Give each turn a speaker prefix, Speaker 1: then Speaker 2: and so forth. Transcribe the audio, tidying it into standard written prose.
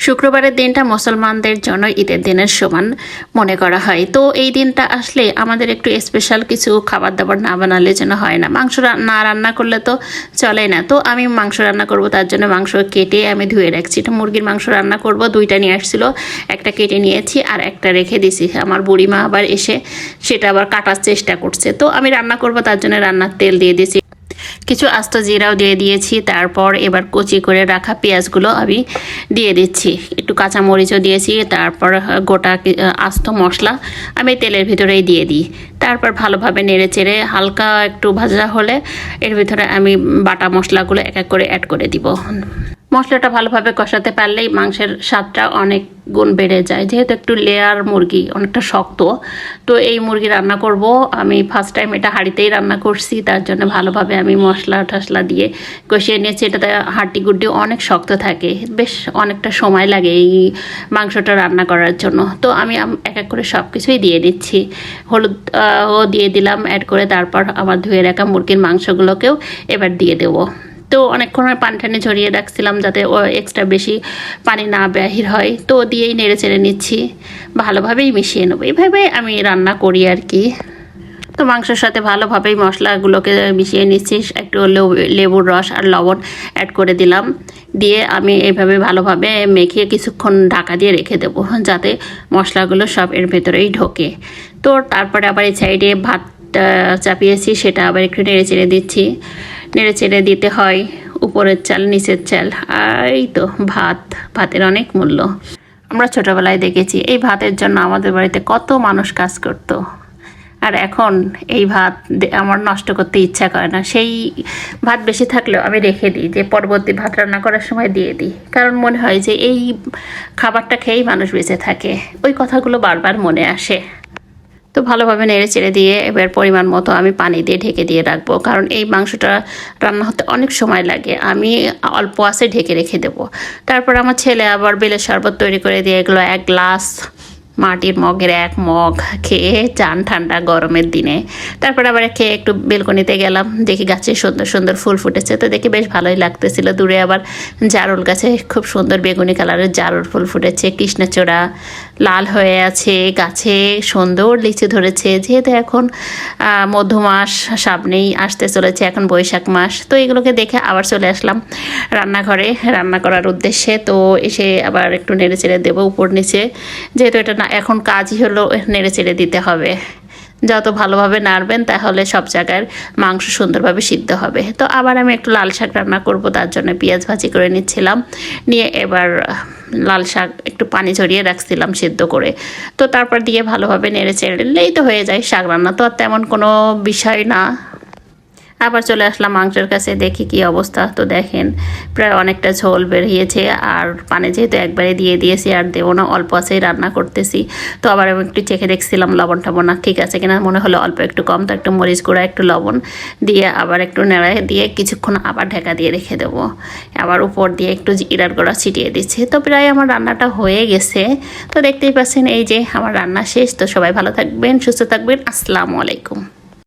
Speaker 1: শুক্রবারের দিনটা মুসলমানদের জন্য ঈদের দিনের সমান মনে করা হয়। তো এই দিনটা আসলে আমাদের একটু স্পেশাল কিছু খাবার দাবার না বানালে যেন হয় না। মাংস না রান্না করলে তো চলে না। তো আমি মাংস রান্না করব, তার জন্য মাংস কেটে আমি ধুয়ে রাখছি। এটা মুরগির মাংস রান্না করব, দুইটা নিয়ে আসছিল, একটা কেটে নিয়েছি আর একটা রেখে দিছি। আমার বুড়িমা আবার এসে সেটা আবার কাটার চেষ্টা করছে। তো আমি রান্না করব, তার জন্য রান্নার তেল দিয়ে দিয়েছি, কিছু আস্ত জিরাও দিয়ে দিয়েছি। তারপর এবার কুচি করে রাখা পেঁয়াজগুলো আমি দিয়ে দিচ্ছি, একটু কাঁচামরিচও দিয়েছি। তারপর গোটা আস্ত মশলা আমি তেলের ভিতরেই দিয়ে দিই। তারপর ভালোভাবে নেড়ে চেড়ে হালকা একটু ভাজা হলে এর ভিতরে আমি বাটা মশলাগুলো এক এক করে অ্যাড করে দিব। মশলাটা ভালোভাবে কষাতে পারলেই মাংসের স্বাদটা অনেক গুণ বেড়ে যায়। যেহেতু একটু লেয়ার মুরগি, অনেকটা শক্ত, তো এই মুরগি রান্না করব আমি ফার্স্ট টাইম এটা হাঁড়িতেই রান্না করছি, তার জন্য ভালোভাবে আমি মশলা টশলা দিয়ে কষিয়ে নিয়েছি। এটাতে হাড্ডি গুড্ডি অনেক শক্ত থাকে, বেশ অনেকটা সময় লাগে এই মাংসটা রান্না করার জন্য। তো আমি এক এক করে সব কিছুই দিয়ে দিচ্ছি, হলুদ ও দিয়ে দিলাম অ্যাড করে। তারপর আমার ধুয়ে রাখা মুরগির মাংসগুলোকেও এবার দিয়ে দেবো। তো অনেকক্ষণ পানি টানি ঝরিয়ে রাখছিলাম যাতে ও এক্সট্রা বেশি পানি না বাহির হয়। তো দিয়েই নেড়ে চেড়ে নিচ্ছি, ভালোভাবেই মিশিয়ে নেবো। এইভাবে আমি রান্না করি আর কি। তো মাংসের সাথে ভালোভাবেই মশলাগুলোকে মিশিয়ে নিচ্ছি, একটু লেবুর রস আর লবণ অ্যাড করে দিলাম। দিয়ে আমি এইভাবে ভালোভাবে মেখে কিছুক্ষণ ঢাকা দিয়ে রেখে দেবো, যাতে মশলাগুলো সব এর ভেতরেই ঢোকে। তো তারপরে আবার এই সাইডে ভাত চাপিয়েছি, সেটা আবার একটু নেড়ে চেড়ে দিচ্ছি। নেড়ে চেড়ে দিতে হয়, উপরের চাল নিচের চাল। আর এই তো ভাতের অনেক মূল্য। আমরা ছোটোবেলায় দেখেছি এই ভাতের জন্য আমাদের বাড়িতে কত মানুষ কাজ করত, আর এখন এই ভাত আমার নষ্ট করতে ইচ্ছা করে না। সেই ভাত বেশি থাকলেও আমি রেখে দিই, যে পরবর্তী ভাত রান্না করার সময় দিয়ে দিই, কারণ মনে হয় যে এই খাবারটা খেয়েই মানুষ বেঁচে থাকে। ওই কথাগুলো বারবার মনে আসে। তো ভালোভাবে নেড়ে চেড়ে দিয়ে এবার পরিমাণ মতো আমি পানি দিয়ে ঢেকে দিয়ে রাখবো, কারণ এই মাংসটা রান্না হতে অনেক সময় লাগে। আমি অল্প আঁচে ঢেকে রেখে দেবো। তারপর আমার ছেলে আবার বেলের শরবত তৈরি করে দিয়ে এগুলো 1 গ্লাস, মাটির মগের 1 মগ খেয়ে চান ঠান্ডা গরমের দিনে। তারপর আবার খেয়ে একটু বেলকনিতে গেলাম, দেখি গাছে সুন্দর সুন্দর ফুল ফুটেছে, তো দেখি বেশ ভালোই লাগতেছিল। দূরে আবার জারুল গাছে খুব সুন্দর বেগুনি কালারের জারুল ফুল ফুটেছে, কৃষ্ণচূড়া লাল হয়ে আছে, গাছে সুন্দর লিচু ধরেছে। যেহেতু এখন মধ্যমাস সামনেই আসতে চলেছে, এখন বৈশাখ মাস, তো এগুলোকে দেখে আবার চলে আসলাম রান্নাঘরে রান্না করার উদ্দেশ্যে। তো এসে আবার একটু নেড়ে চেড়ে দেবো উপর নিচে, যেহেতু এটা এখন কাজই হলো নেড়ে চেড়ে দিতে হবে। যত ভালোভাবে নাড়বেন তাহলে সব জায়গার মাংস সুন্দরভাবে সিদ্ধ হবে। তো আবার আমি একটু লাল শাক রান্না করব, তার জন্য পেঁয়াজ ভাজি করে নিচ্ছিলাম। নিয়ে এবার লাল শাক একটু পানি ঝরিয়ে রাখছিলাম সিদ্ধ করে। তো তারপর দিয়ে ভালোভাবে নেড়ে চেড়ে নিলেই তো হয়ে যায় শাক রান্না। তো আর তেমন কোনো বিষয় না। আবার চলে আসলাম মাংসের কাছে, দেখি কি অবস্থা। তো দেখেন প্রায় অনেকটা ঝোল বেরিয়েছে, আর পানি যেহেতু একবারে দিয়ে দিয়েছি আর দেবো না, অল্প আছেই রান্না করতেছি। তো আবার আমি একটু চেখে দেখছিলাম লবণ টবণ ঠিক আছে কিনা, মনে হলো অল্প একটু কম, তো একটু মরিচ গুঁড়া একটু লবণ দিয়ে আবার একটু নেড়ে দিয়ে কিছুক্ষণ আবার ঢাকা দিয়ে রেখে দেবো। আবার উপর দিয়ে একটু জিরার গুঁড়া ছিটিয়ে দিচ্ছি। তো প্রায় আমার রান্নাটা হয়ে গেছে। তো দেখতেই পাচ্ছেন এই যে আমার রান্না শেষ। তো সবাই ভালো থাকবেন, সুস্থ থাকবেন। আসসালামু আলাইকুম।